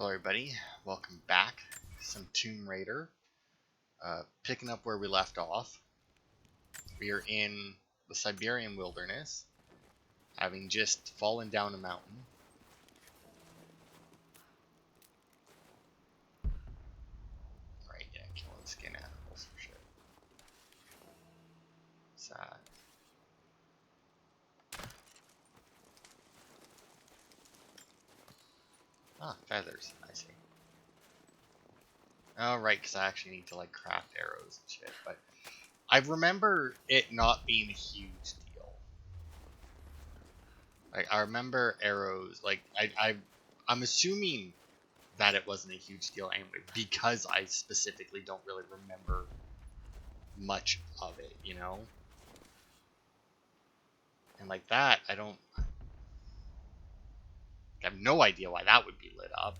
Hello everybody, welcome back to some Tomb Raider. Picking up where we left off. We are in the Siberian wilderness, having just fallen down a mountain. Right, yeah, killing skin animals for sure. Sad. Ah, feathers, I see. Oh, right, because I actually need to, like, craft arrows and shit, but I remember it not being a huge deal. Like, I remember arrows, like, I'm assuming that it wasn't a huge deal anyway, because I specifically don't really remember much of it, you know? And like that, I have no idea why that would be lit up.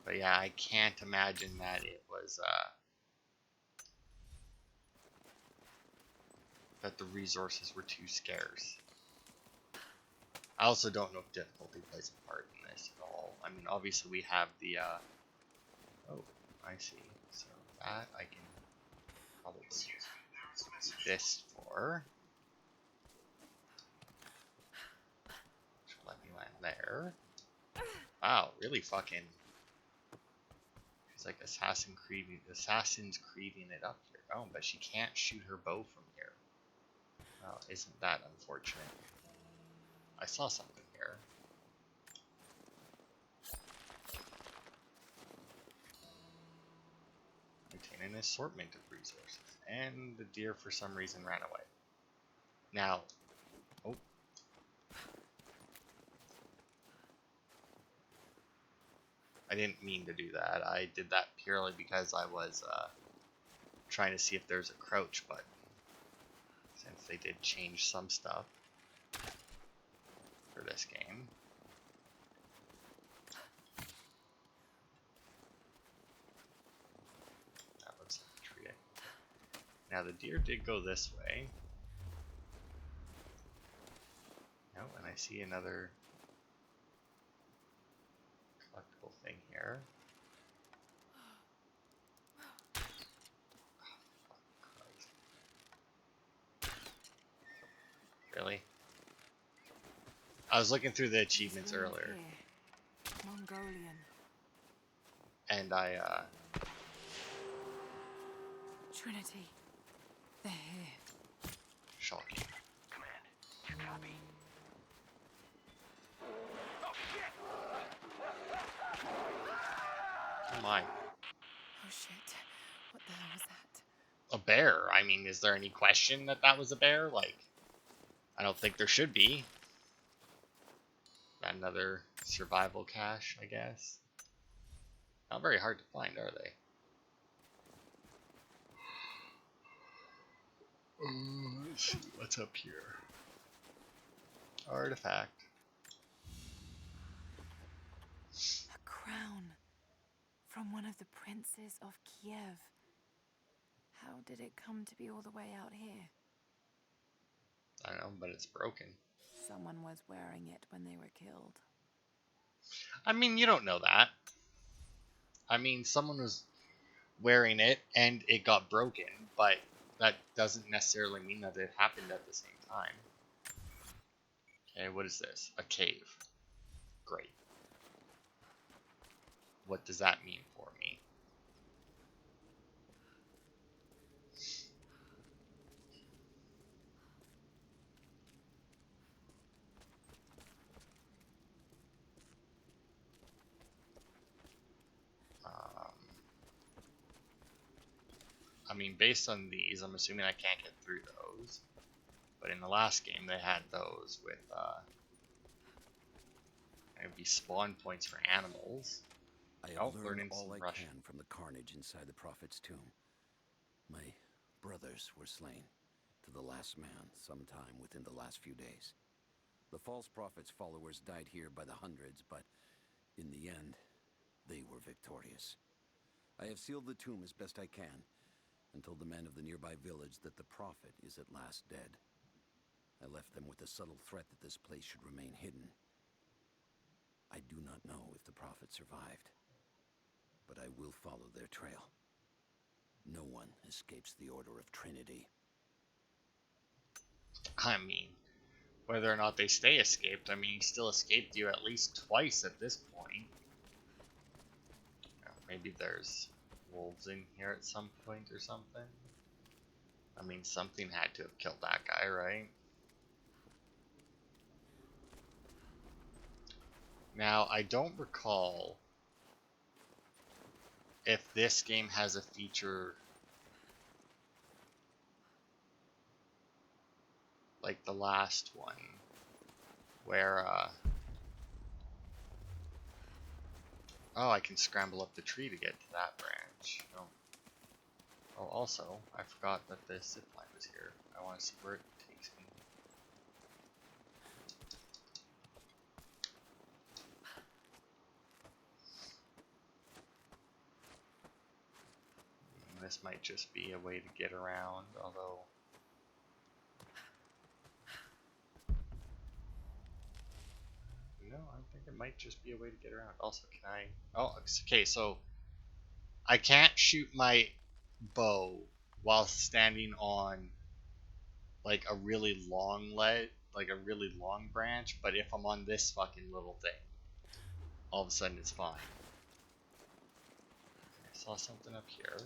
But yeah, I can't imagine that it was, that the resources were too scarce. I also don't know if difficulty plays a part in this at all. I mean, obviously we have the, oh, I see. So that I can probably do this for. Which will let me land there. Wow, really fucking. She's like Assassin's Creeding it up here. Oh, but she can't shoot her bow from here. Well, isn't that unfortunate? I saw something here. Obtain an assortment of resources. And the deer for some reason ran away. Now, oh. I didn't mean to do that. I did that purely because I was trying to see if there's a crouch button. Since they did change some stuff for this game. That looks like a tree. Now the deer did go this way. No, and I see another collectible thing here. Really? I was looking through the achievements earlier. Mongolian. And I, Trinity. They're here. shocking. Command, you copy? Oh my. Oh shit. What the hell was that? A bear. I mean, is there any question that that was a bear? Like, I don't think there should be. Another survival cache, I guess. Not very hard to find, are they? Let's see what's up here. Artifact. A crown. From one of the princes of Kiev. How did it come to be all the way out here? I don't know, but it's broken. Someone was wearing it when they were killed. I mean, you don't know that. I mean, someone was wearing it and it got broken, but that doesn't necessarily mean that it happened at the same time. Okay, what is this? A cave. Great. What does that mean for me? I mean, based on these, I'm assuming I can't get through those. But in the last game, they had those with, it'd be spawn points for animals. I have learned learning all some I Russian. can from the carnage inside the Prophet's tomb. My brothers were slain, to the last man, sometime within the last few days. The false prophet's followers died here by the hundreds, but in the end, they were victorious. I have sealed the tomb as best I can, and told the men of the nearby village that the prophet is at last dead. I left them with the subtle threat that this place should remain hidden. I do not know if the prophet survived, but I will follow their trail. No one escapes the Order of Trinity. I mean, whether or not they stay escaped, I mean, he still escaped you at least twice at this point. Maybe there's wolves in here at some point or something. I mean, something had to have killed that guy, right? Now, I don't recall if this game has a feature like the last one, where, oh, I can scramble up the tree to get to that branch. Oh, oh also, I forgot that the zip line was here. I want to see where it takes me. This might just be a way to get around, although... No, I think it might just be a way to get around. Also, can I... Oh, okay, so... I can't shoot my bow while standing on, like, a really long like a really long branch, but if I'm on this fucking little thing, all of a sudden it's fine. I saw something up here.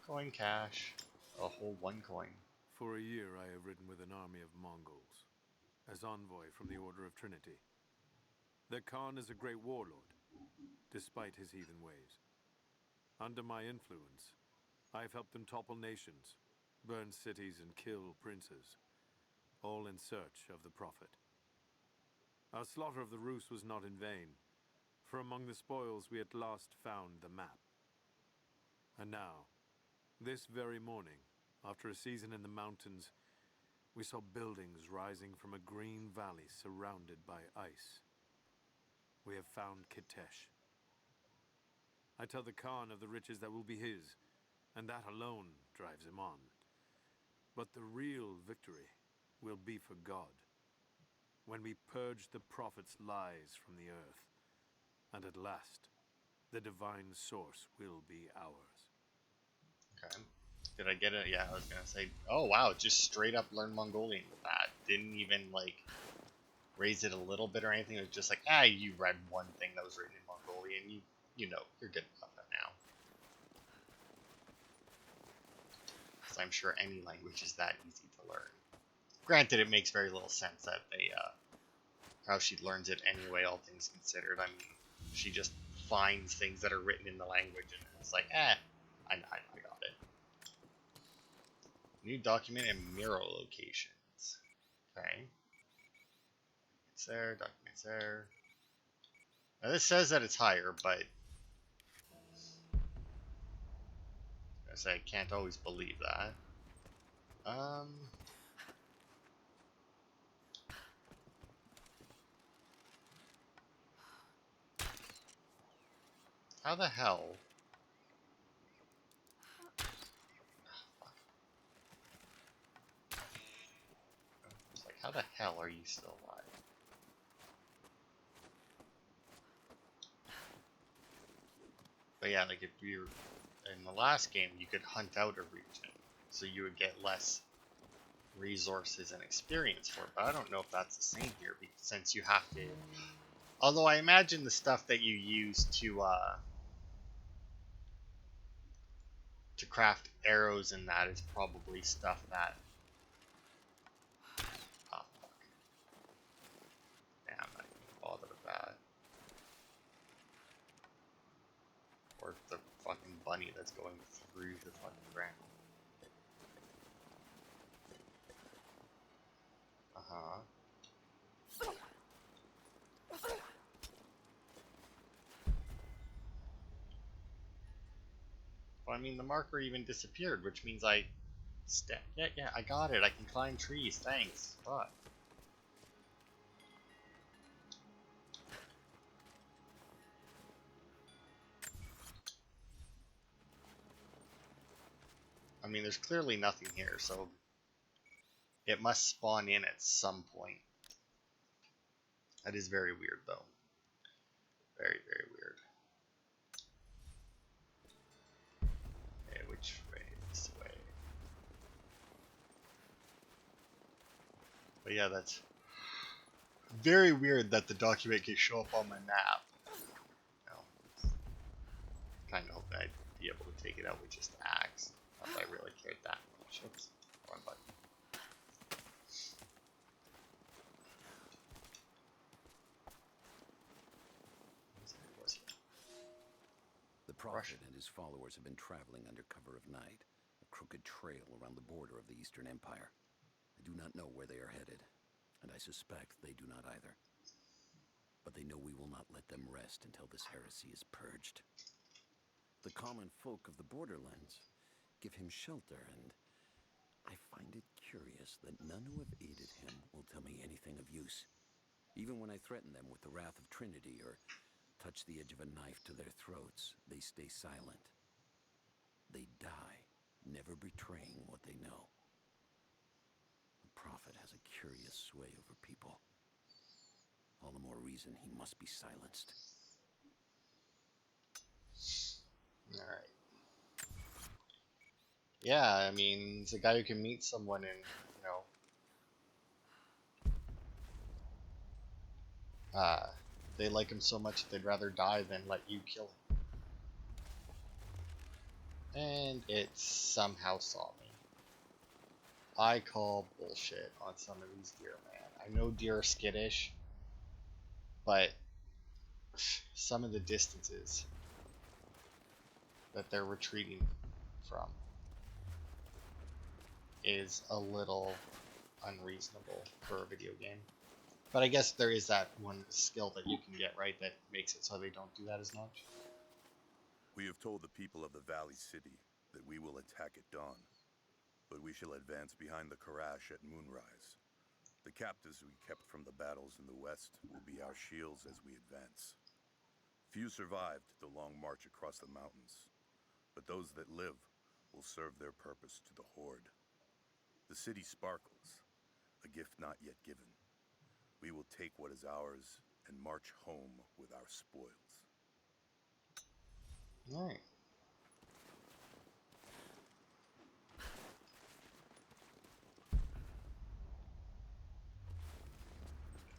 Coin cache. A whole 1 coin. For a year I have ridden with an army of Mongols, as envoy from the Order of Trinity. Their Khan is a great warlord, despite his heathen ways. Under my influence, I have helped them topple nations, burn cities and kill princes, all in search of the prophet. Our slaughter of the Rus was not in vain, for among the spoils we at last found the map. And now, this very morning, after a season in the mountains, we saw buildings rising from a green valley surrounded by ice. We have found Kitesh. I tell the Khan of the riches that will be his, and that alone drives him on. But the real victory will be for God, when we purge the prophet's lies from the earth, and at last, the divine source will be ours. Okay. Did I get it? Yeah, I was gonna say, oh wow, just straight up learn Mongolian with that. Didn't even, like, raise it a little bit or anything. It was just like, you read one thing that was written in Mongolian, you know, you're good enough at now. Because I'm sure any language is that easy to learn. Granted, it makes very little sense that they, how she learns it anyway, all things considered. I mean, she just finds things that are written in the language and it's like, I got it. New document and mural locations. Okay. It's there, documents there. Now this says that it's higher, but I say I can't always believe that. How the hell? It's like, how the hell are you still alive? But yeah, like if you're in the last game, you could hunt out a region, so you would get less resources and experience for it. But I don't know if that's the same here, because since you have to. Although I imagine the stuff that you use to craft arrows and that is probably stuff that. Oh fuck! Damn, I'm not even bothered with that. Or the fucking bunny that's going through the fucking ground. Uh-huh. Well, I mean, the marker even disappeared, which means I... Yeah, I got it. I can climb trees. Thanks. Fuck. mean, there's clearly nothing here, so it must spawn in at some point. That is very weird, though. Very, very weird. Okay, which way? This way. But yeah, that's very weird that the document can show up on my map. Kind of hope that I'd be able to take it out with just the axe. Not that I really cared that much. Oops, wrong button. The Prophet and his followers have been traveling under cover of night, a crooked trail around the border of the Eastern Empire. I do not know where they are headed, and I suspect they do not either. But they know we will not let them rest until this heresy is purged. The common folk of the borderlands give him shelter, and I find it curious that none who have aided him will tell me anything of use. Even when I threaten them with the wrath of Trinity or touch the edge of a knife to their throats, they stay silent. They die, never betraying what they know. The Prophet has a curious sway over people. All the more reason he must be silenced. Alright. Yeah, I mean, he's a guy who can meet someone and, they like him so much that they'd rather die than let you kill him. And it somehow saw me. I call bullshit on some of these deer, man. I know deer are skittish, but some of the distances that they're retreating from is a little unreasonable for a video game. But I guess there is that one skill that you can get, right, that makes it so they don't do that as much. We have told the people of the Valley City that we will attack at dawn, but we shall advance behind the Karash at moonrise. The captives we kept from the battles in the west will be our shields as we advance. Few survived the long march across the mountains, but those that live will serve their purpose to the Horde. The city sparkles, a gift not yet given. We will take what is ours and march home with our spoils. All right.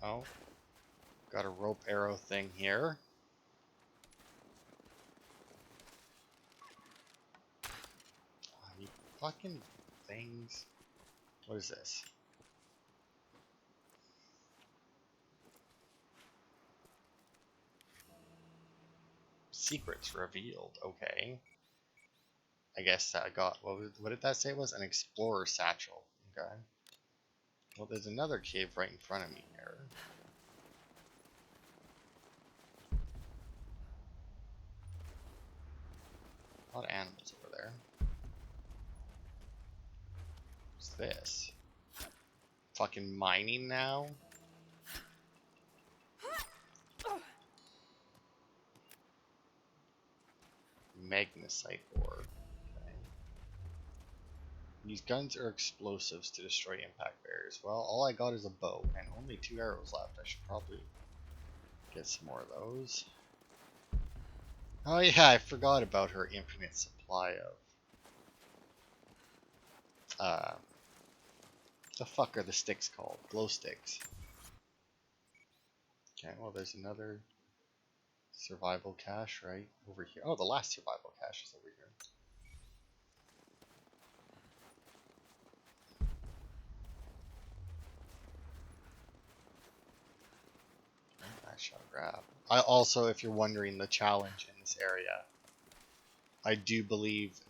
Oh, got a rope arrow thing here. Oh, you fucking things. What is this? Secrets revealed. Okay. I guess I got, what did that say it was? An explorer satchel. Okay. Well, there's another cave right in front of me here. A lot of animals over there. What's this? Fucking mining now? Magnesite ore. Okay. These guns are explosives to destroy impact barriers. Well, all I got is a bow and only 2 arrows left. I should probably get some more of those. Oh yeah, I forgot about her infinite supply of the fuck are the sticks called? Glow sticks. Okay, well there's another survival cache right over here. Oh, the last survival cache is over here. I shall grab. I also, if you're wondering, the challenge in this area, I do believe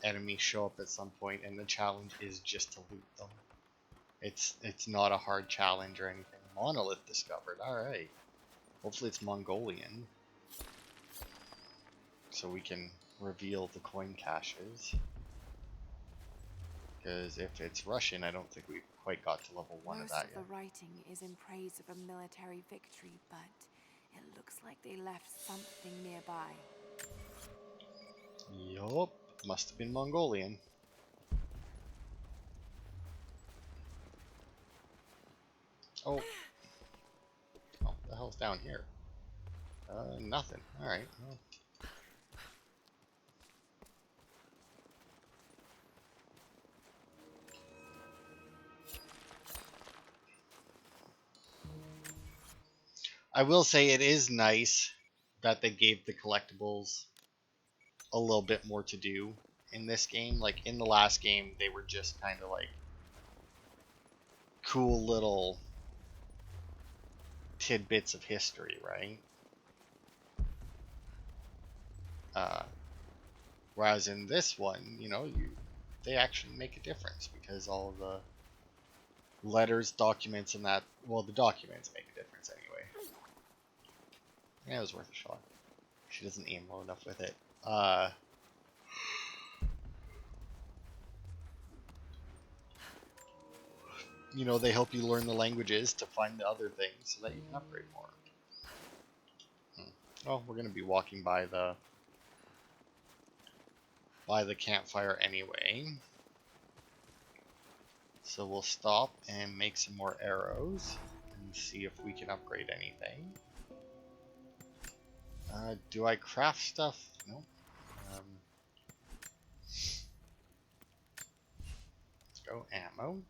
enemies show up at some point, and the challenge is just to loot them. It's not a hard challenge or anything. Monolith discovered. All right. Hopefully it's Mongolian, so we can reveal the coin caches. Because if it's Russian, I don't think we've quite got to level 1 of that yet. Most of the writing is in praise of a military victory, but it looks like they left something nearby. Yup, must have been Mongolian. Oh. Oh, the hell's down here? Nothing. Alright. Well. I will say it is nice that they gave the collectibles a little bit more to do in this game. Like in the last game, they were just kind of like cool little tidbits of history, right? Uh, Whereas in this one, they actually make a difference because all the letters, documents, and that, well, the documents make a difference anyway. Yeah, it was worth a shot. She doesn't aim low enough with it. They help you learn the languages to find the other things so that you can upgrade more. Oh, we're gonna be walking by the campfire anyway. So we'll stop and make some more arrows and see if we can upgrade anything. Do I craft stuff? Nope. Let's go ammo.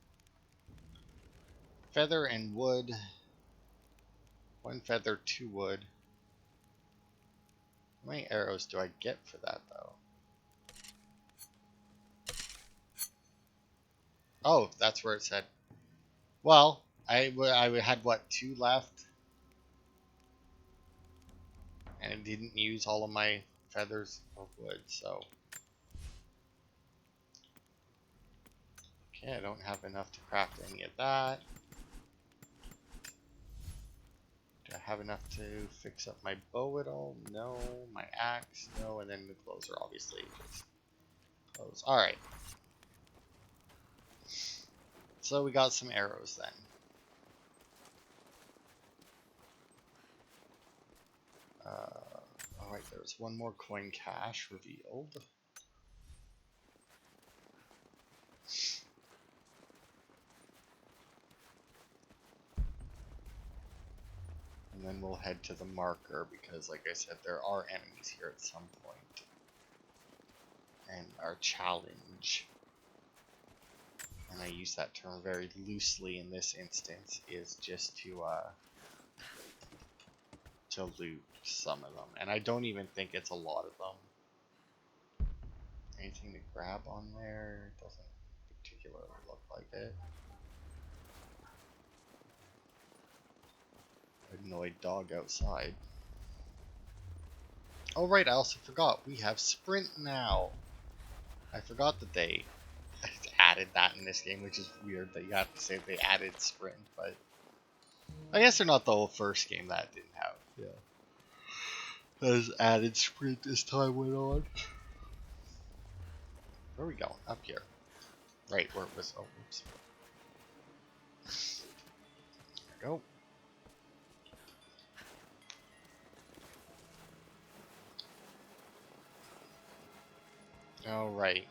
Feather and wood. 1 feather, 2 wood. How many arrows do I get for that though? Oh, that's where it said. Well, I had what, 2 left? And it didn't use all of my feathers of wood, so. Okay, I don't have enough to craft any of that. Do I have enough to fix up my bow at all? No. My axe? No. And then the clothes are obviously just clothes. Alright. So we got some arrows then. Alright, there's one more coin cache revealed. And then we'll head to the marker because, like I said, there are enemies here at some point. And our challenge, and I use that term very loosely in this instance, is just to loot some of them. And I don't even think it's a lot of them. Anything to grab on there? Doesn't particularly look like it. Annoyed dog outside. Oh right, I also forgot. We have sprint now. I forgot that they added that in this game, which is weird that you have to say they added sprint, but I guess they're not the whole first game that didn't have. Yeah. Has added sprint as time went on. Where are we going? Up here. Right, where it was. Oh, oops. There we go. Alright.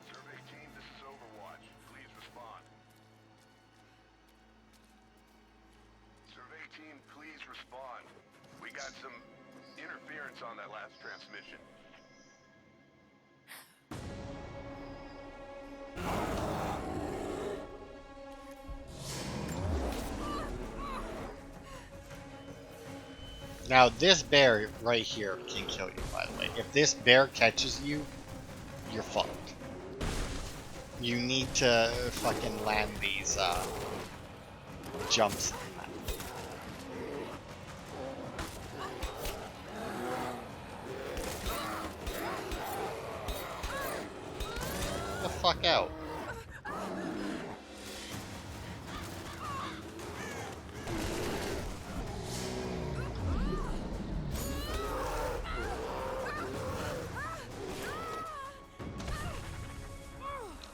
Survey team, this is Overwatch. Please respond. Survey team, please respond. We got some interference on that last transmission. Now, this bear right here can kill you, by the way. If this bear catches you, you're fucked. You need to fucking land these jumps. Get the fuck out.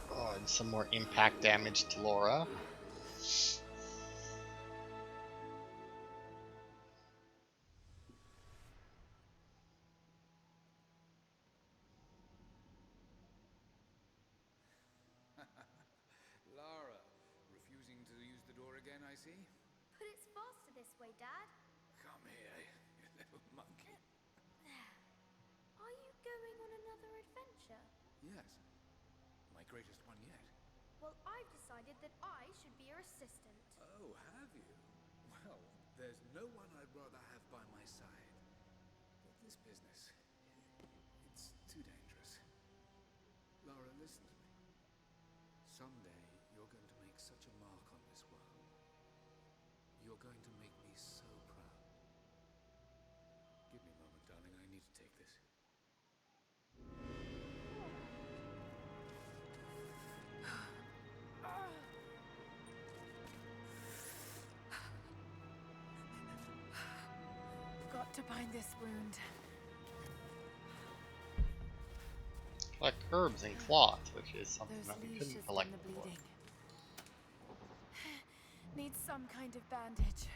Oh, and some more impact damage to Lara. Lara, see? But it's faster this way, Dad. Come here, you little monkey. Are you going on another adventure? Yes, my greatest one yet. Well, I've decided that I should be your assistant. Oh, have you? Well, there's no one I'd rather have by my side. But this business, it's too dangerous. Lara, listen to me. Someday, you're going to make such a mark on this world. You're going to make me so proud. Give me a moment, darling. I need to take this. Got to bind this wound. Collect herbs and cloth, which is something Those that we leaves couldn't should collect stem the before. bleeding. Needs some kind of bandage.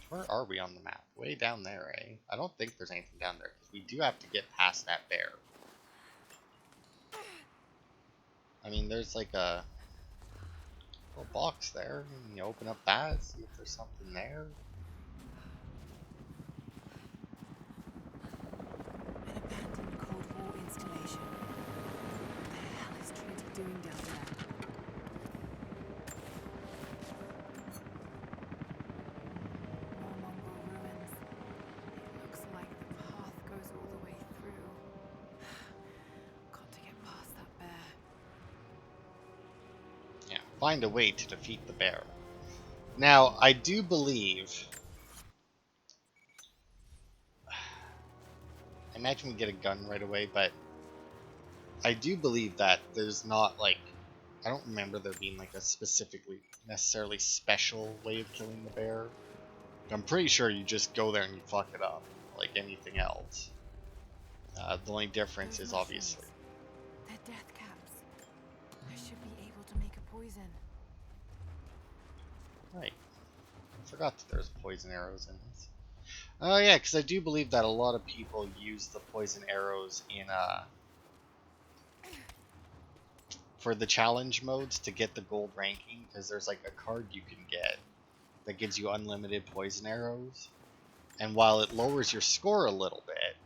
Where are we on the map? Way down there, eh? I don't think there's anything down there, because we do have to get past that bear. I mean, there's like a little box there, and you open up that, see if there's something there. An abandoned Cold War installation. What the hell is Trinity doing down there? More Mongol ruins. It looks like the path goes all the way through. Got to get past that bear. Yeah, find a way to defeat the bear. Now, I do believe... I imagine we get a gun right away, but I do believe that there's not, like... I don't remember there being, like, a specifically, necessarily special way of killing the bear. I'm pretty sure you just go there and you fuck it up, like anything else. The only difference Those is mushrooms, obviously... they're death caps. I should be able to make a poison. Right. I forgot that there's poison arrows in this. Oh yeah, because I do believe that a lot of people use the poison arrows in for the challenge modes to get the gold ranking, because there's like a card you can get that gives you unlimited poison arrows, and while it lowers your score a little bit,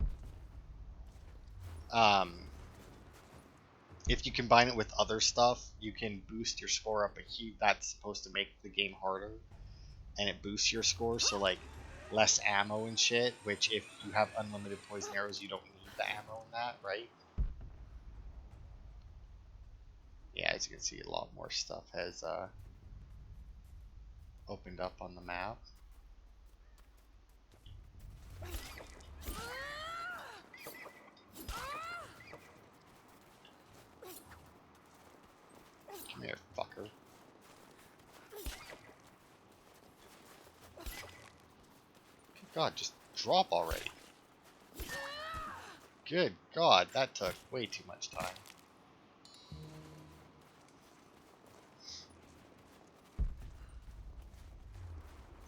if you combine it with other stuff, you can boost your score up a huge. That's supposed to make the game harder, and it boosts your score, so like less ammo and shit, which if you have unlimited poison arrows, you don't need the ammo in that, right? Yeah, as you can see, a lot more stuff has opened up on the map. Come here, fucker. Good God, just drop already. Good God, that took way too much time.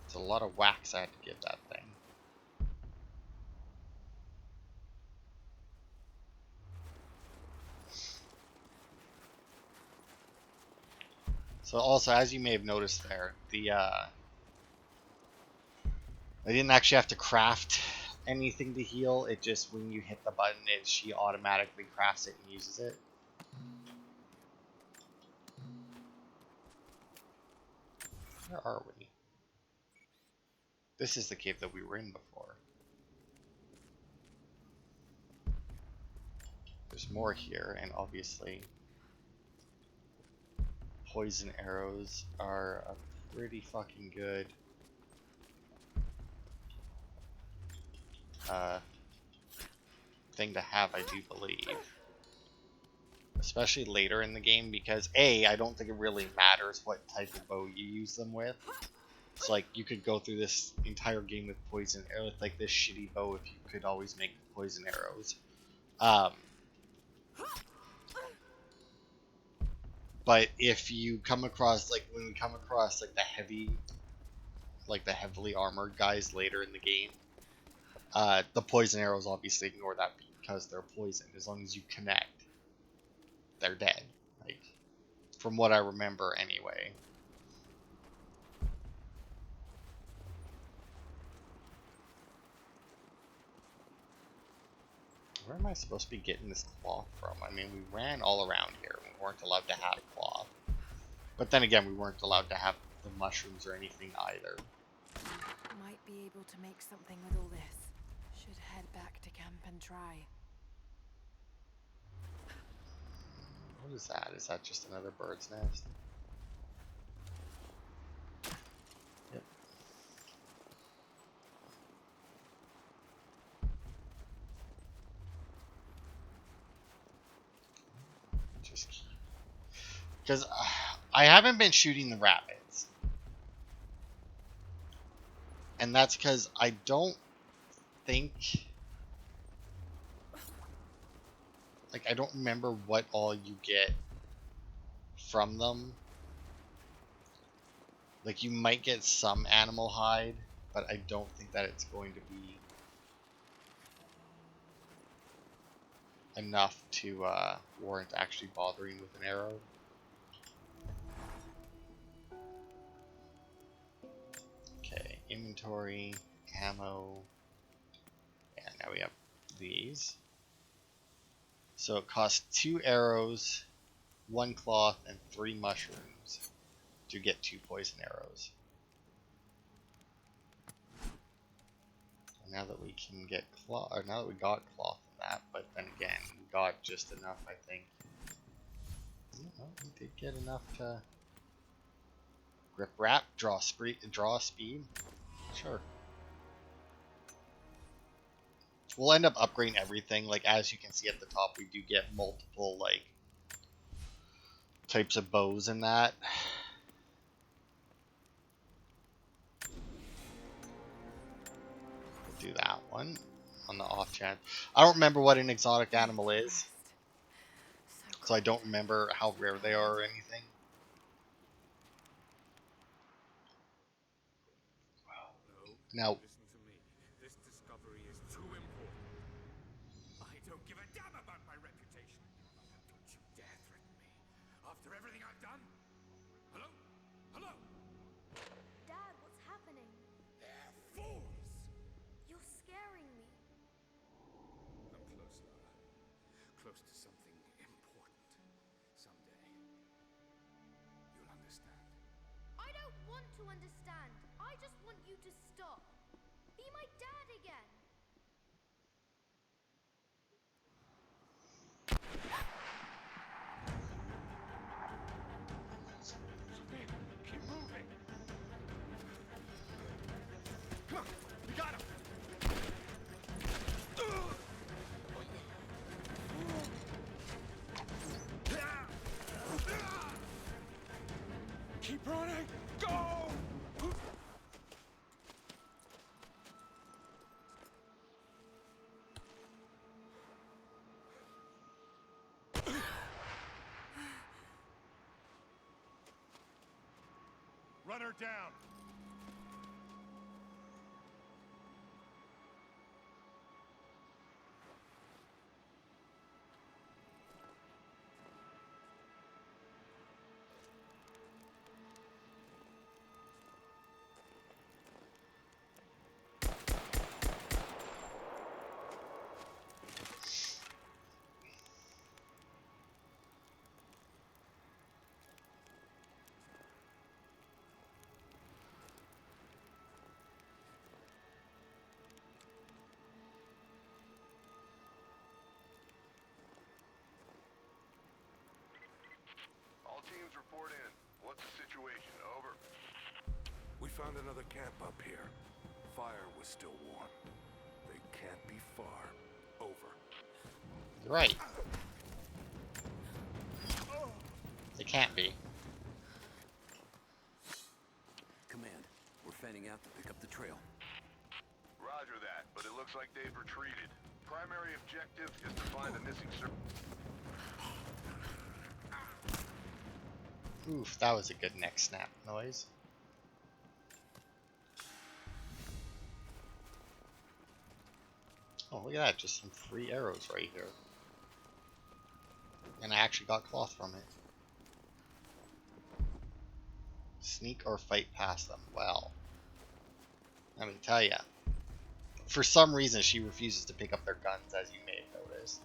It's a lot of whacks I had to give that thing. So also, as you may have noticed there, I didn't actually have to craft anything to heal. It just, when you hit the button, she automatically crafts it and uses it. Where are we? This is the cave that we were in before. There's more here, and obviously poison arrows are a pretty fucking good thing to have, I do believe. Especially later in the game, because A, I don't think it really matters what type of bow you use them with. It's like, you could go through this entire game with poison arrows, with like this shitty bow if you could always make poison arrows. But if you come across, like, when we come across like the heavily armored guys later in the game, the poison arrows obviously ignore that because they're poisoned, as long as you connect. they're dead. Like, from what I remember anyway. Where am I supposed to be getting this cloth from? I mean, we ran all around here. We weren't allowed to have cloth. But then again, we weren't allowed to have the mushrooms or anything either. Might be able to make something with all this. Should head back to camp and try. What is that? Is that just another bird's nest? Yep. Just because I haven't been shooting the rabbits, and that's because I don't think, like, I don't remember what all you get from them. Like, you might get some animal hide, but I don't think that it's going to be enough to warrant actually bothering with an arrow. Okay, inventory, ammo, and now we have these. So it costs 2 arrows, 1 cloth, and 3 mushrooms to get 2 poison arrows. And now that we can get cloth, or now that we got cloth in that, but then again, we got just enough, I think. Well, we did get enough to grip wrap, draw speed. Sure. We'll end up upgrading everything. Like, as you can see at the top, we do get multiple, like, types of bows in that. We'll do that one on the off chance. I don't remember what an exotic animal is, so I don't remember how rare they are or anything. Now, Listen to me. This discovery is too important. I don't give a damn about my reputation. Don't you dare threaten me. After everything I've done? Hello? Hello? Dad, what's happening? They're fools! You're scaring me. I'm close, Lara. Close to something important. Someday, you'll understand. I don't want to understand. I just want you to stop. Be my dad again. Keep moving. Come on, we got him. Keep running. Go! Run her down. All teams report in. What's the situation? Over. We found another camp up here. Fire was still warm. They can't be far. Over. you're right. They can't be. Command, we're fanning out to pick up the trail. Roger that, but it looks like they've retreated. Primary objective is to find the missing Oof, that was a good neck snap noise. Oh, look at that, just some free arrows right here. And I actually got cloth from it. Sneak or fight past them. Well, let me tell ya. For some reason, she refuses to pick up their guns, as you may have noticed.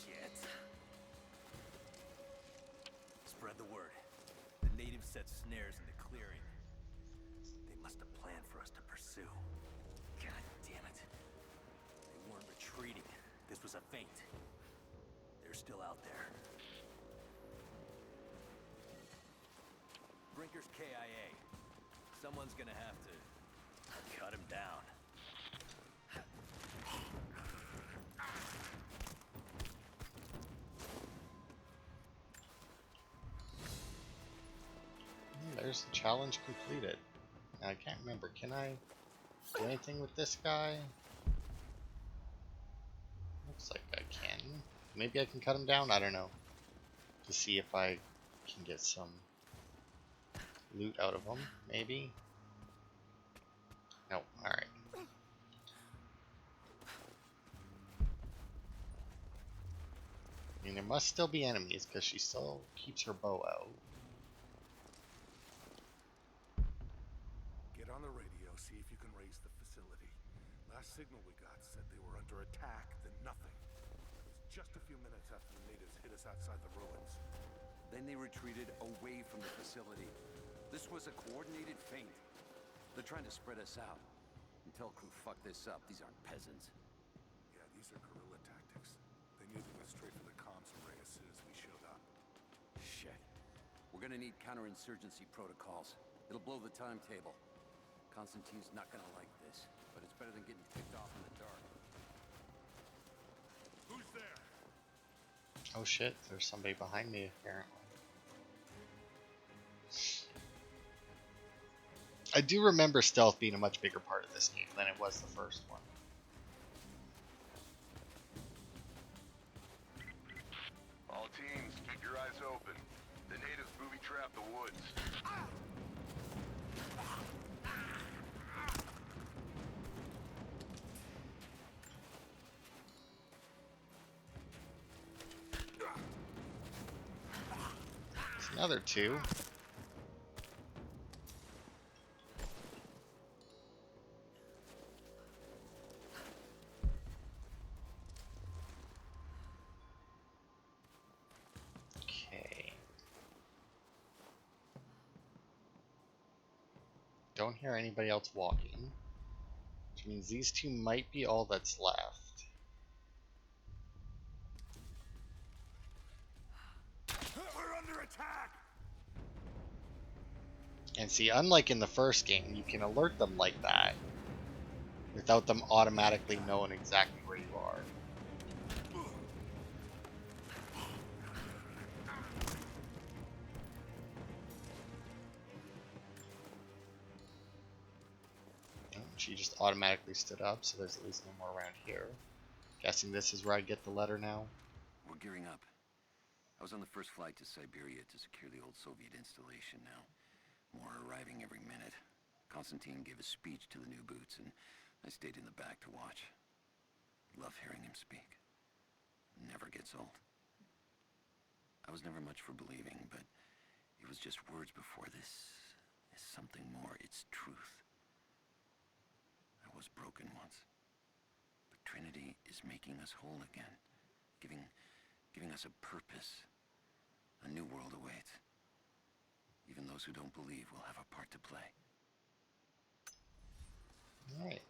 Shit. Spread the word. The natives set snares in the clearing. They must have planned for us to pursue. God damn it. They weren't retreating. This was a feint. They're still out there. Brinker's KIA. Someone's gonna have to cut him down. There's the challenge completed. Now, I can't remember. Can I do anything with this guy? Looks like I can. Maybe I can cut him down? I don't know. To see if I can get some loot out of him, maybe? No, alright. I mean, there must still be enemies, because she still keeps her bow out. Get on the radio, see if you can raise the facility. Last signal we got said they were under attack, then nothing. It was just a few minutes after the natives hit us outside the ruins. Then they retreated away from the facility. This was a coordinated feint. They're trying to spread us out. And tell crew, fuck this up. These aren't peasants. Yeah, these are guerrilla tactics. They knew they went straight for the comms array as soon as we showed up. Shit. We're gonna need counterinsurgency protocols. It'll blow the timetable. Constantine's not gonna like this, but it's better than getting picked off in the dark. Who's there? Oh shit, there's somebody behind me apparently. I do remember stealth being a much bigger part of this game than it was the first one. All teams, keep your eyes open. The natives booby-trap the woods. There's another two. Okay. Don't hear anybody else walking, which means these two might be all that's left. We're under attack! And see, unlike in the first game, you can alert them like that without them automatically knowing exactly where you are. Oh, she just automatically stood up, so there's at least no more around here. Guessing this is where I get the letter now. We're gearing up. I was on the first flight to Siberia to secure the old Soviet installation now. More arriving every minute. Constantine gave a speech to the new boots, and I stayed in the back to watch. Love hearing him speak. Never gets old. I was never much for believing, but it was just words before. This is something more. It's truth. I was broken once. But Trinity is making us whole again. Giving us a purpose. A new world awaits. Even those who don't believe will have a part to play. Alright.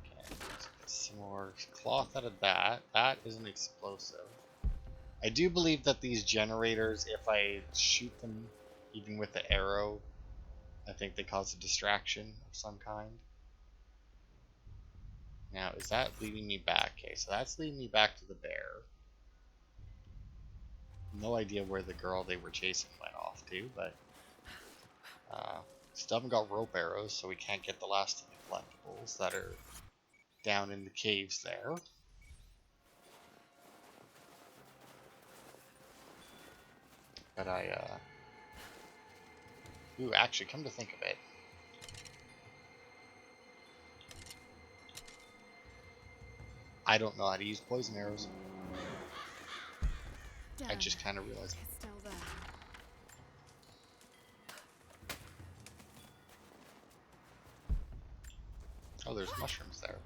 Okay, let's get some more cloth out of that. That is an explosive. I do believe that these generators, if I shoot them even with the arrow, I think they cause a distraction of some kind. Now, is that leading me back? Okay, so that's leading me back to the bear. No idea where the girl they were chasing went off to, but still haven't got rope arrows, so we can't get the last of the collectibles that are down in the caves there. But ooh, actually, come to think of it, I don't know how to use poison arrows. I Damn, just kind of realized. it's still there. Oh, there's mushrooms there.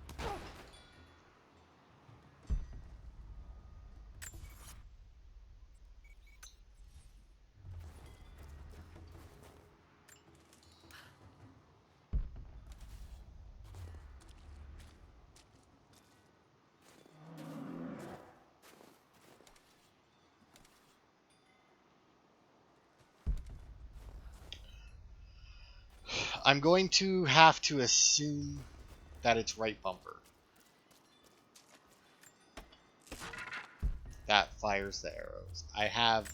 I'm going to have to assume that it's right bumper that fires the arrows. I have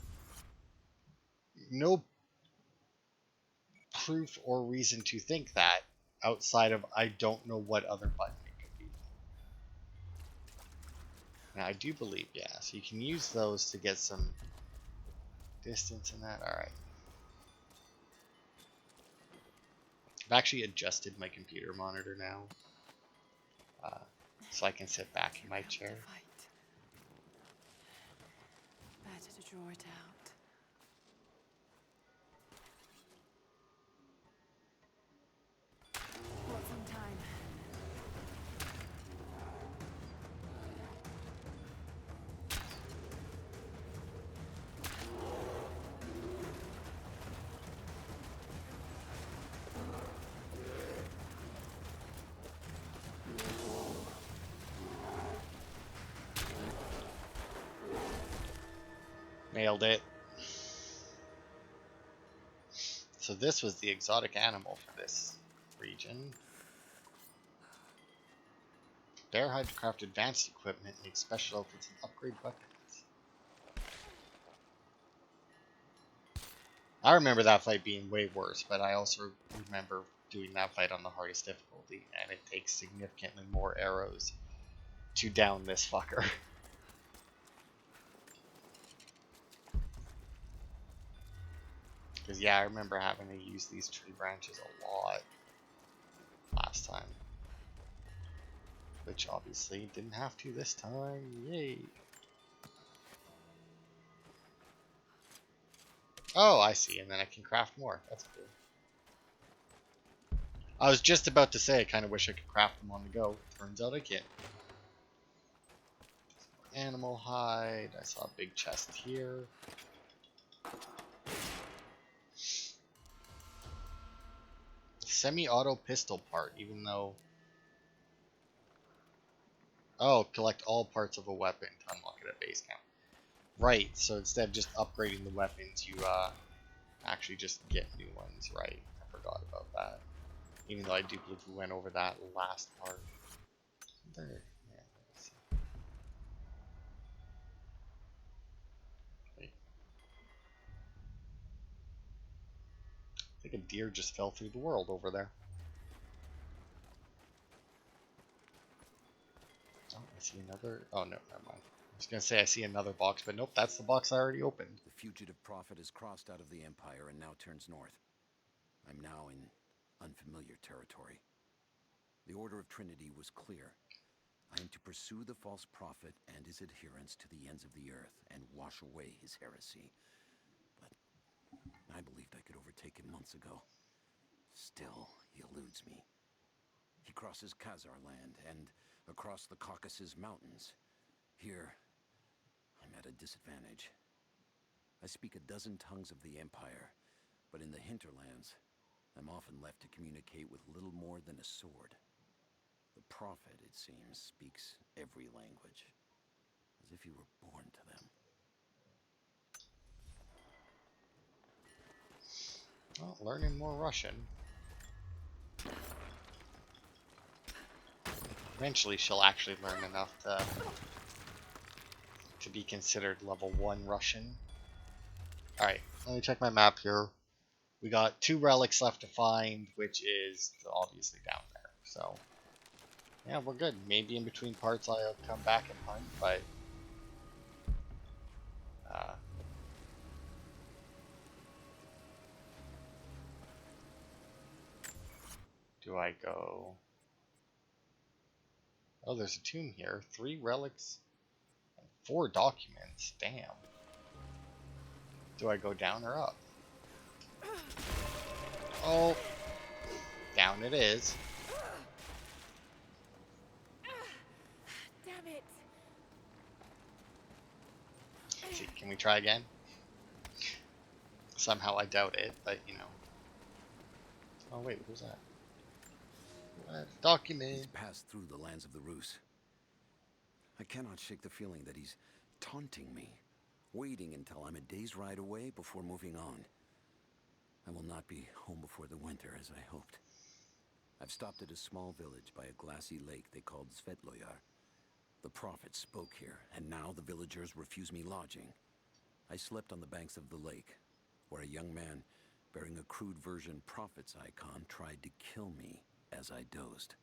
no proof or reason to think that outside of I don't know what other button it could be. Now I do believe, yeah, so you can use those to get some distance in that. Alright. I've actually adjusted my computer monitor now. So I can sit back in my chair. Better to draw it out. Want some time? Nailed it. So this was the exotic animal for this region. Bearhide to craft advanced equipment, make special outfits, and upgrade weapons. I remember that fight being way worse, but I also remember doing that fight on the hardest difficulty, and it takes significantly more arrows to down this fucker. Because yeah, I remember having to use these tree branches a lot last time. Which obviously didn't have to this time. Yay! Oh, I see, and then I can craft more. That's cool. I was just about to say I kind of wish I could craft them on the go. Turns out I can't. Animal hide. I saw a big chest here. Semi-auto pistol part, even though... Oh, collect all parts of a weapon to unlock it at base camp. Right, so instead of just upgrading the weapons, you actually just get new ones, right? I forgot about that. Even though I do believe we went over that last part. There, yeah, let's see. Wait. I think a deer just fell through the world over there. Oh, I see another. Oh, no, never mind. I was going to say I see another box, but nope, that's the box I already opened. The fugitive prophet has crossed out of the Empire and now turns north. I'm now in unfamiliar territory. The Order of Trinity was clear. I am to pursue the false prophet and his adherents to the ends of the earth and wash away his heresy. But I believed I could overtake him months ago. Still, he eludes me. He crosses Khazar land and across the Caucasus Mountains. Here, I'm at a disadvantage. I speak a dozen tongues of the Empire, but in the hinterlands, I'm often left to communicate with little more than a sword. The prophet, it seems, speaks every language, as if he were born to them. Well, learning more Russian. Eventually she'll actually learn enough to be considered level 1 Russian. Alright, let me check my map here. We got 2 relics left to find, which is obviously down there. So, yeah, we're good. Maybe in between parts I'll come back and hunt, but... do I go... Oh, there's a tomb here. 3 relics and 4 documents. Damn. Do I go down or up? Oh, down it is. Damn it! Let's see, can we try again? Somehow I doubt it, but you know. Oh wait, who's that? Document. He's passed through the lands of the Rus. I cannot shake the feeling that he's taunting me, waiting until I'm a day's ride away before moving on. I will not be home before the winter as I hoped. I've stopped at a small village by a glassy lake they called Svetloyar. The prophet spoke here, and now the villagers refuse me lodging. I slept on the banks of the lake, where a young man bearing a crude version prophet's icon tried to kill me as I dozed.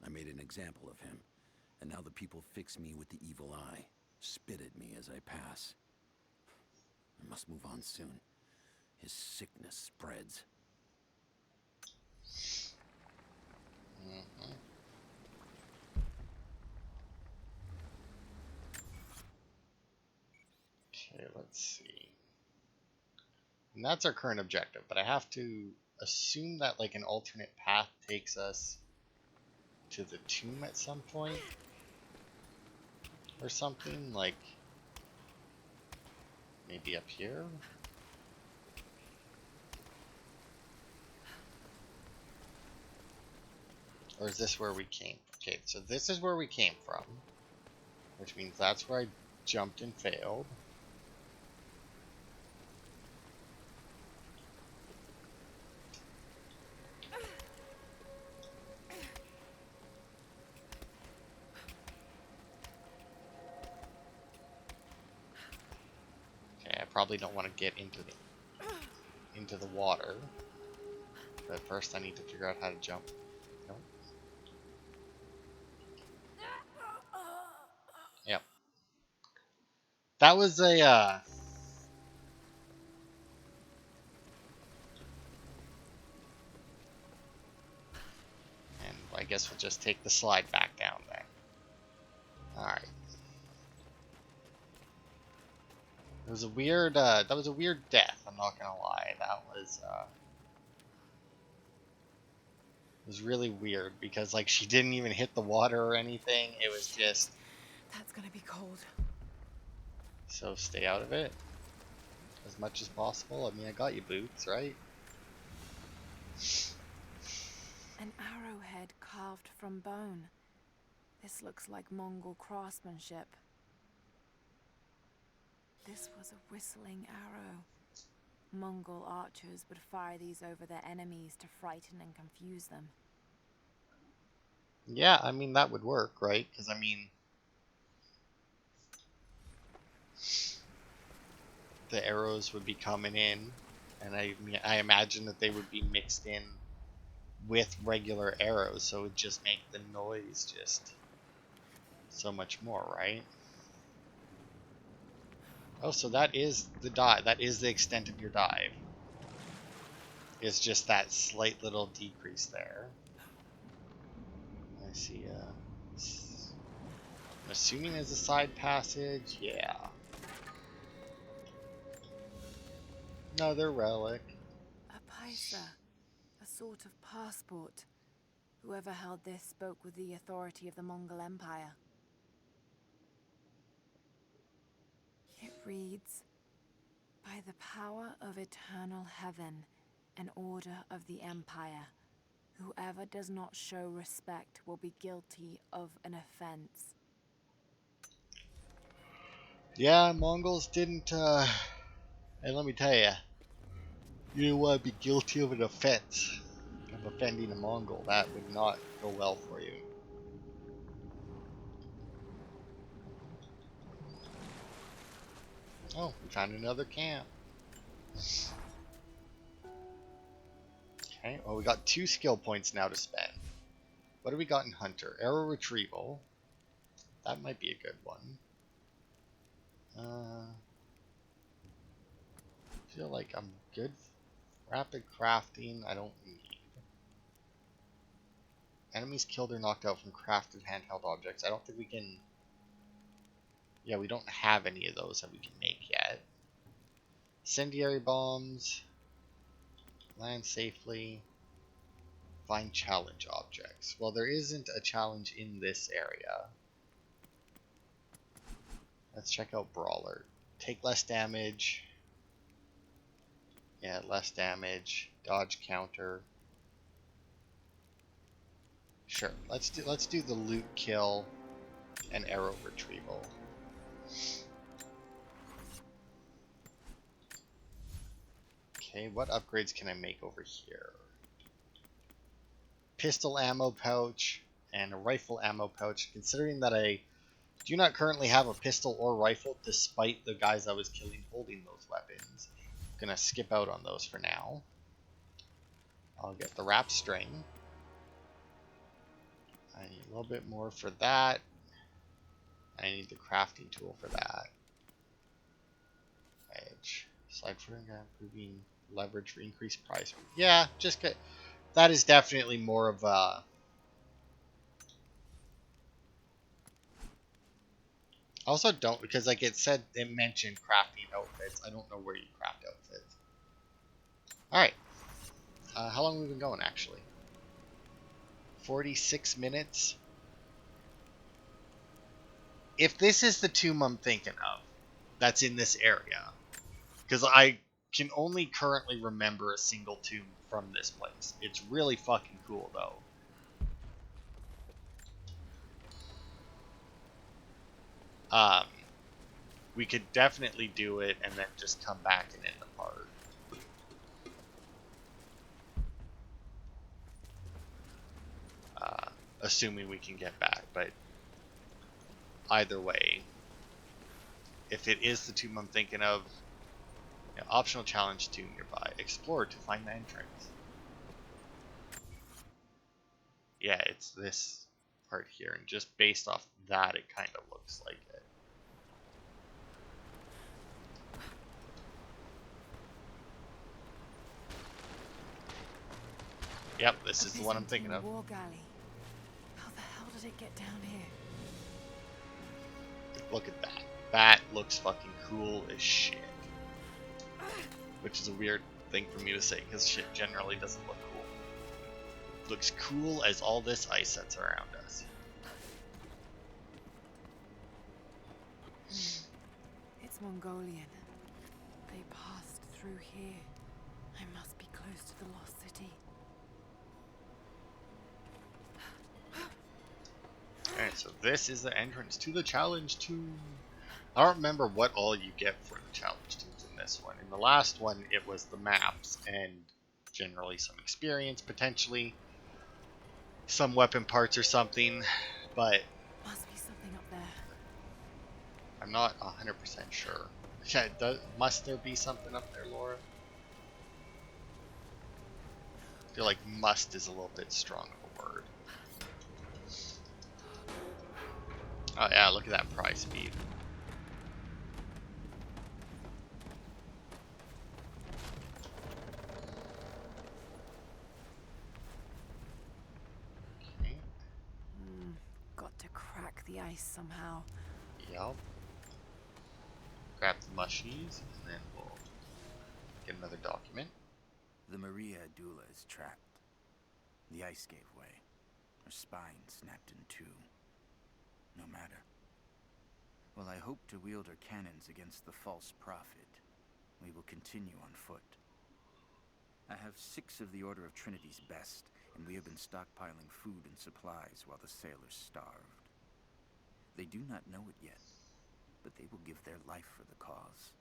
I made an example of him, and now the people fix me with the evil eye, spit at me as I pass. I must move on soon. His sickness spreads. Mm-hmm. Okay, let's see. And that's our current objective, but I have to assume that like an alternate path takes us to the tomb at some point or something, like maybe up here. Or is this where we came? Okay, so this is where we came from, which means that's where I jumped and failed. Okay, I probably don't want to get into the water, but first I need to figure out how to jump. Nope. Yep. That was a and I guess we'll just take the slide back down then. Alright. It was a weird that was a weird death, I'm not gonna lie. That was really weird because like she didn't even hit the water or anything. It was just That's gonna be cold. so stay out of it as much as possible. I mean, I got you boots, right? An arrowhead carved from bone. This looks like Mongol craftsmanship. This was a whistling arrow. Mongol archers would fire these over their enemies to frighten and confuse them. Yeah, I mean that would work, right? Because I mean the arrows would be coming in, and I imagine that they would be mixed in with regular arrows, so it would just make the noise just so much more, right? Oh, so that is the dive. That is the extent of your dive. It's just that slight little decrease there. I see. I'm assuming there's a side passage. Yeah. Another relic. A paisa, a sort of passport. Whoever held this spoke with the authority of the Mongol Empire. It reads, "By the power of eternal heaven and order of the Empire, whoever does not show respect will be guilty of an offense." Yeah, Mongols didn't. And let me tell you, you didn't want to be guilty of an offense of offending a Mongol. That would not go well for you. Oh, we found another camp. Okay, well we got 2 skill points now to spend. What do we got in Hunter? Arrow retrieval. That might be a good one. I feel like I'm good. Rapid crafting, I don't need. Enemies killed or knocked out from crafted handheld objects. I don't think we can... Yeah, we don't have any of those that we can make yet. Incendiary bombs. Land safely. Find challenge objects. Well, there isn't a challenge in this area. Let's check out Brawler. Take less damage. Yeah, less damage. Dodge counter. Sure. Let's do the loot kill and arrow retrieval. Okay, what upgrades can I make over here? Pistol ammo pouch and a rifle ammo pouch. Considering that I do not currently have a pistol or rifle, despite the guys I was killing holding those weapons, I'm gonna skip out on those for now. I'll get the wrap string. I need a little bit more for that. I need the crafting tool for that. Edge. Slide for improving leverage for increased price. Yeah, just get... That is definitely more of a... I also don't, because like it said, it mentioned crafting outfits. I don't know where you craft outfits. Alright. How long have we been going, actually? 46 minutes. If this is the tomb I'm thinking of, that's in this area, because I can only currently remember a single tomb from this place. It's really fucking cool, though. We could definitely do it and then just come back and end the part. Assuming we can get back, but either way, if it is the tomb I'm thinking of, you know, optional challenge tomb nearby. Explore to find the entrance. Yeah, it's this part here, and just based off that, it kind of looks like it. Yep, this is the one I'm thinking of. War galley. How the hell did it get down here? Look at that. That looks fucking cool as shit. Which is a weird thing for me to say, because shit generally doesn't look cool. Looks cool as all this ice that's around us. It's Mongolian. They passed through here. I must be close to the lost city. Alright, so this is the entrance to the challenge tomb. I don't remember what all you get for the challenge tombs in this one. In the last one, it was the maps and generally some experience, potentially some weapon parts or something, but Must be something up there. I'm not 100% sure. Yeah, must there be something up there, Laura? I feel like must is a little bit strong of a word. Oh yeah, look at that prize speed. Okay. Got to crack the ice somehow. Yep. Grab the mushies, and then we'll get another document. The Maria Adula is trapped. The ice gave way. Her spine snapped in two. No matter. While I hope to wield her cannons against the false prophet, we will continue on foot. I have 6 of the Order of Trinity's best, and we have been stockpiling food and supplies while the sailors starved. They do not know it yet, but they will give their life for the cause.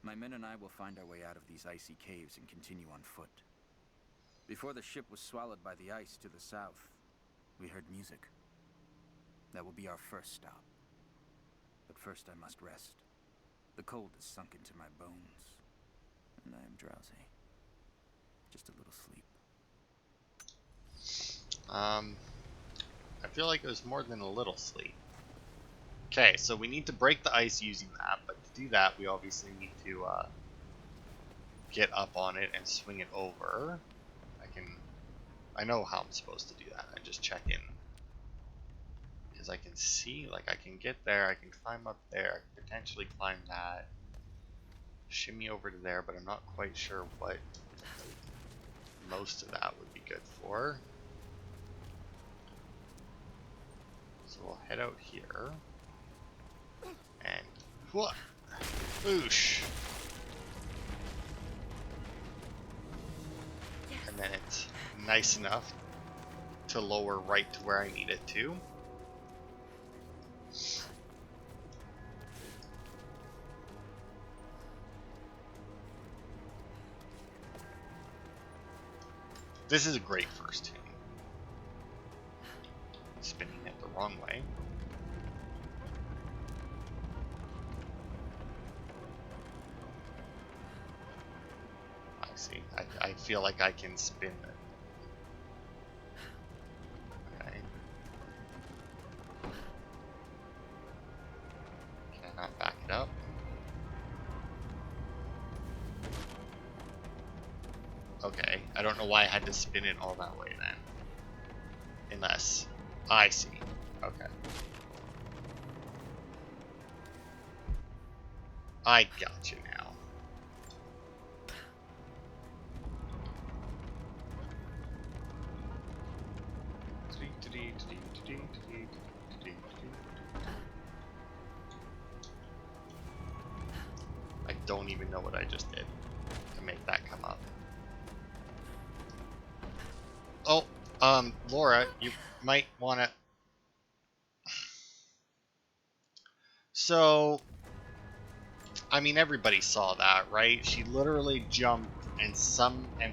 My men and I will find our way out of these icy caves and continue on foot. Before the ship was swallowed by the ice to the south, we heard music. That will be our first stop. But first I must rest. The cold has sunk into my bones, and I am drowsy. Just a little sleep. I feel like it was more than a little sleep. Okay, so we need to break the ice using that, but to do that, we obviously need to get up on it and swing it over. I can I know how I'm supposed to do that. I just check in. Because I can see, like, I can get there, I can climb up there, I can potentially climb that. Shimmy over to there, but I'm not quite sure what most of that would be good for. So we'll head out here. And what? Boosh! And then it's nice enough to lower right to where I need it to. This is a great first tune. Spinning it the wrong way. I see. I feel like I can spin it. Okay. Can I not back it up? Okay. I don't know why I had to spin it all that way then. Unless... I see. Okay. I got you now. I don't even know what I just did to make that come up. Oh, Laura, you might want to... So, I mean, everybody saw that, right? She literally jumped and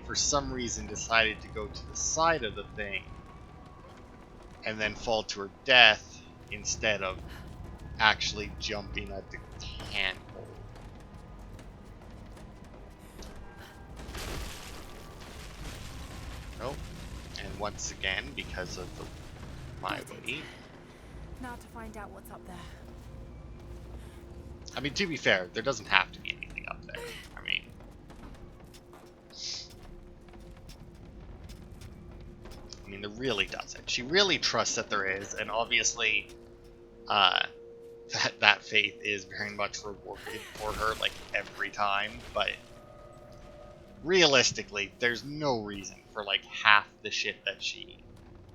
for some reason decided to go to the side of the thing and then fall to her death instead of actually jumping at the handhold. Nope. And once again, because of my weight. Now to find out what's up there. I mean, to be fair, there doesn't have to be anything up there. I mean, there really doesn't. She really trusts that there is, and obviously, that faith is very much rewarded for her, like, every time, but realistically, there's no reason for, like, half the shit that she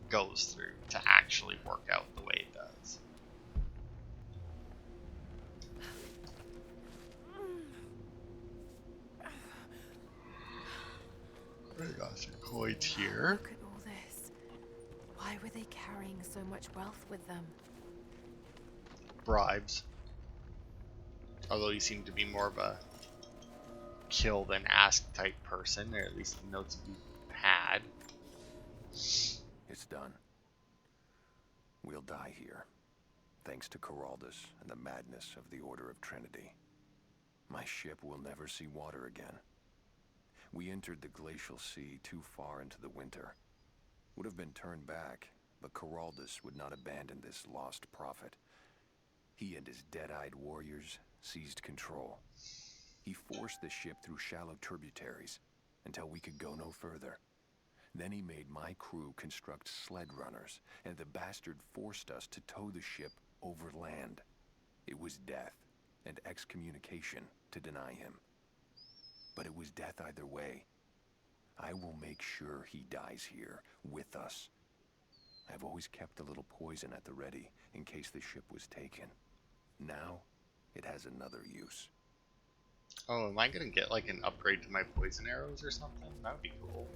goes through to actually work out the way it does. We got some coins here. Look at all this. Why were they carrying so much wealth with them? Bribes. Although you seem to be more of a kill than ask type person, or at least the notes you had. It's done. We'll die here, thanks to Coraldus and the madness of the Order of Trinity. My ship will never see water again. We entered the glacial sea too far into the winter. Would have been turned back, but Coraldus would not abandon this lost prophet. He and his dead-eyed warriors seized control. He forced the ship through shallow tributaries until we could go no further. Then he made my crew construct sled runners, and the bastard forced us to tow the ship over land. It was death and excommunication to deny him. But it was death either way. I will make sure he dies here with us. I've always kept a little poison at the ready in case the ship was taken. Now, it has another use. Oh, am I gonna get like an upgrade to my poison arrows or something? That would be cool.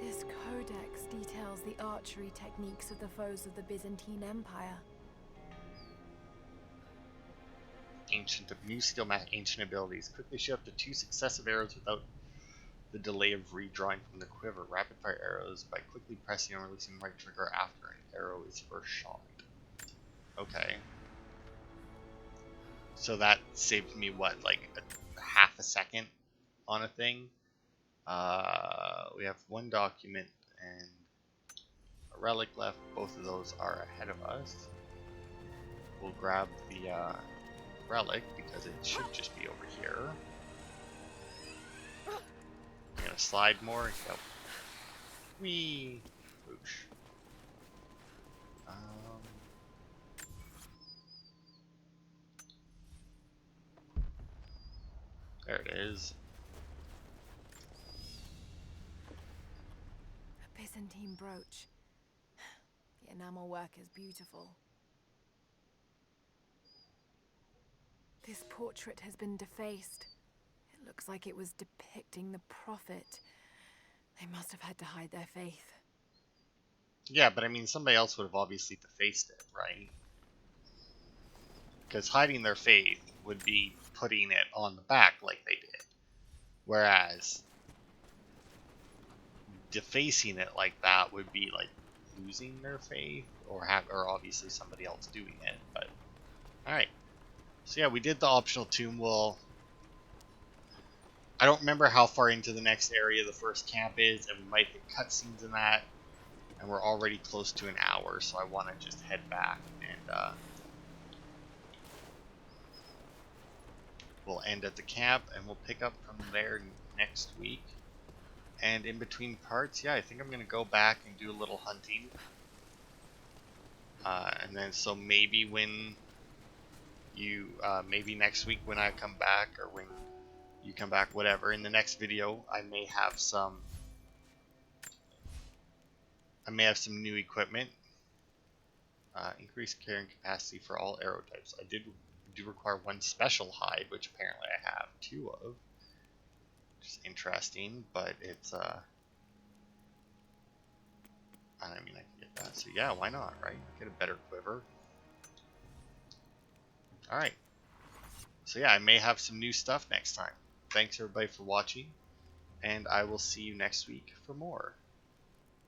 This codex details the archery techniques of the foes of the Byzantine Empire. Ancient new skill match ancient abilities. Quickly shoot up to 2 successive arrows without the delay of redrawing from the quiver. Rapid fire arrows by quickly pressing and releasing the right trigger after an arrow is first shot. Okay. So that saved me what, like half a second on a thing? We have one document and a relic left. Both of those are ahead of us. we'll grab the relic because it should just be over here. I'm gonna slide more. Yep. Whee! Whoosh. There it is. A Byzantine brooch. The enamel work is beautiful. This portrait has been defaced. It looks like it was depicting the prophet. They must have had to hide their faith. Yeah, but I mean, somebody else would have obviously defaced it, right? Because hiding their faith would be putting it on the back like they did. Whereas defacing it like that would be like losing their faith, or obviously somebody else doing it. But all right, so yeah, we did the optional tomb. I don't remember how far into the next area the first camp is, and we might hit cutscenes in that. And we're already close to an hour, so I want to just head back and we'll end at the camp, and we'll pick up from there next week. And in between parts, yeah, I think I'm going to go back and do a little hunting. And then, so maybe when you, maybe next week when I come back, or when you come back, whatever, in the next video, I may have some new equipment. Increased carrying capacity for all arrow types. I do require one special hide, which apparently I have 2 of. Which is interesting, but it's I mean, I can get that. So yeah, why not, right? Get a better quiver. Alright. So yeah, I may have some new stuff next time. Thanks everybody for watching, and I will see you next week for more.